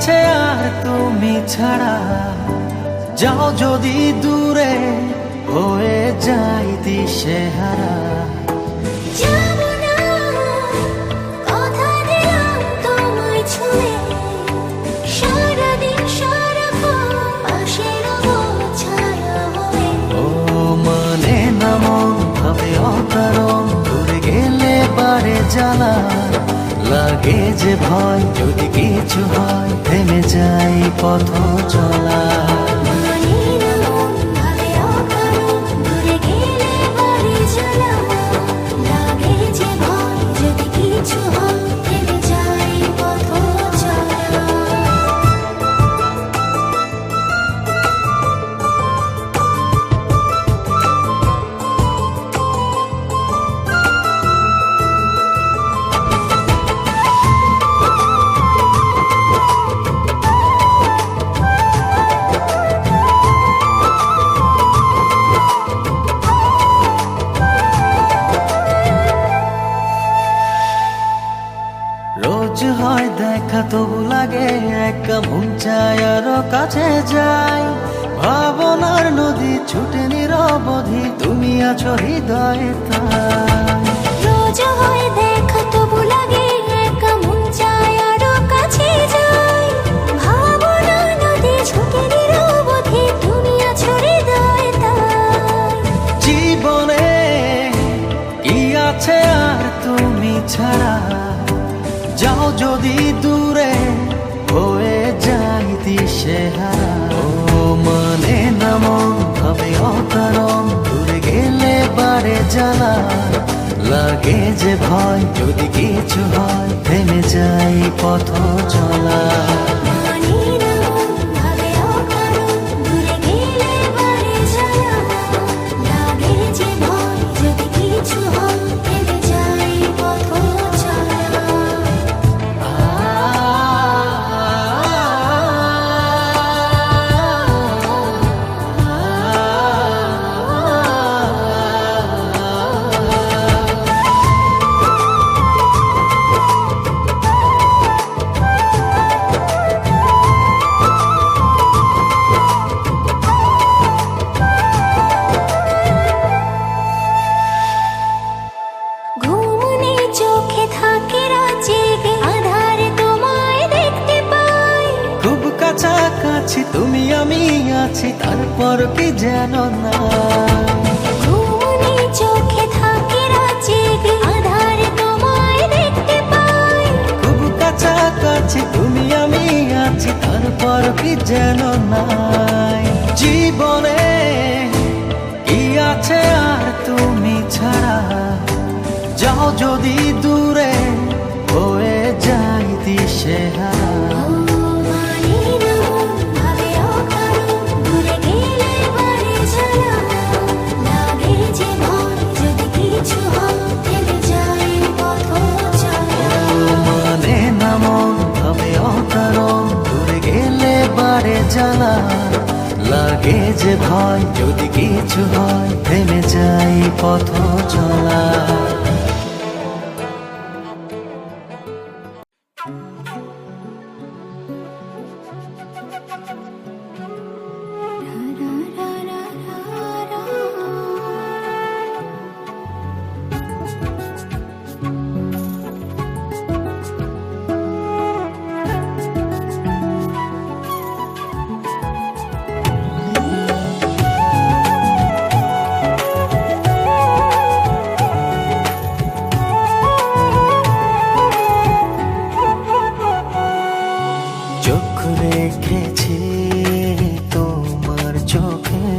আছে আর তুমি ছাড়া? যাও যদি দূরে, হয়ে যাই দিশেহারা। যাবো না, কথা দিলাম তোমায় ছুঁয়ে, সারাদিন সারাক্ষণ পাশে রবো ছায়া হয়ে। ও মানে না মন ভাবে অকারণ, দূরে গেলে বাড়ে জ্বালা। লাগে যে ভয়, যদি কিছু হয় থেমে যাই পথ চলা। মানে না মন ভাবে অকারণ, দূরে গেলে বাড়ে জ্বালা। লাগে যে ভয়, যদি কিছু হয় থেমে যাই পথ চলা। রোজ হয় দেখা, তবু লাগে একা, মন চায় আরো কাছে যাই। ভাবনার নদী ছুটে নিরবধি, তুমি আছো হৃদয়ে তাই। রোজ হয় দেখা, তবু লাগে একা, মন চায় আরো কাছে যাই। ভাবনার নদী ছুটে নিরবধি, তুমি আছো হৃদয়ে তাই। জীবনে কি আছে আর তুমি ছাড়া? যাও যদি দূরে, হয়ে যাই দিশেহারা। ও মানে না মন ভাবে অকারণ, দূরে গেলে বাড়ে জ্বালা। লাগে যে ভয়, যদি কিছু হয় থেমে যাই পথ চলা। মানে না মন ভাবে অকারণ, দূরে গেলে বাড়ে জ্বালা। লাগে যে ভয়, যদি কিছু হয় থেমে যাই পথ চলা। ঘুমনে চোখে থাকে রাত জেগে, আধারে তোমায় দেখতে পাই। খুব কাছাকাছি তুমি আমি আছি, তারপর কি যেন না। ঘুমনে চোখে থাকে রাত জেগে, আধারে তোমায় দেখতে পাই। খুব কাছাকাছি তুমি আমি আছি, তারপর কি যেন নাই। জীবনে কি আছে আর তুমি ছাড়া? যাও যদি দূরে, হয়ে যাই দিশেহারা। মানে না মন ভাবে অকারণ, দূরে গেলে বাড়ে জ্বালা। লাগে যে ভয়, যদি কিছু হয় থেমে যাই পথ চলা। মানে না মন ভাবে অকারণ, দূরে গেলে বাড়ে জ্বালা। লাগে যে ভয়, যদি কিছু হয় থেমে যাই পথ চলা। চোখ রেখেছি তোমার চোখে,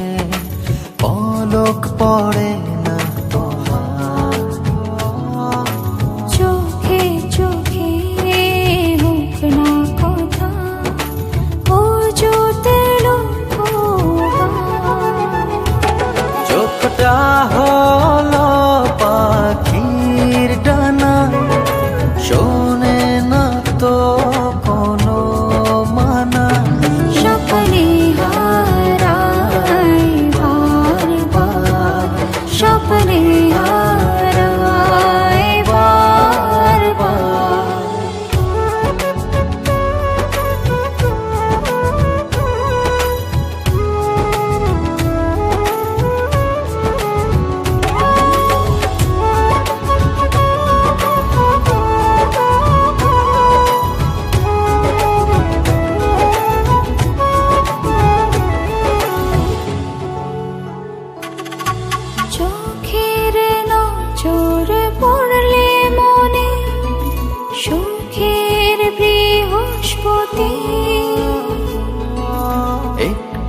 পলক পড়ে না তোমার। চোখে চোখে হোক না কথা, ও জোতে চোখটা হলো পাখির ডানা, শোনে না তো কোনো মানা। সকালে হারাই বারবার,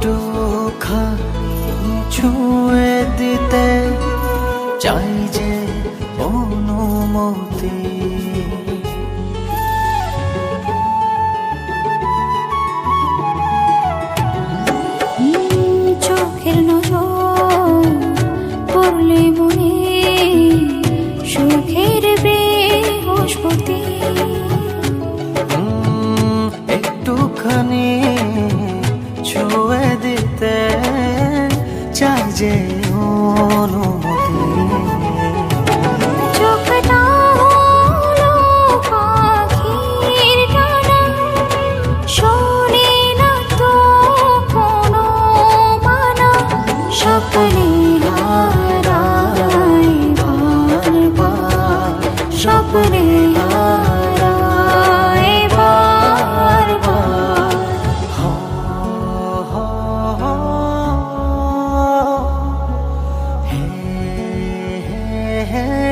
একটুখানি ছুঁয়ে দিতে চাই যে অনুমতি। চোখের নজর পড়লে মনে সুখের বৃহস্পতি। একটুখানি ছুঁয়ে দিতে চাই যে অনুমতি। চোখটা হলো পাখির ডানা, শোনে না তো কোনো মানা। স্বপ্নে হারাই বারবার, স্বপ্নে হারাই বারবার। হে হে হে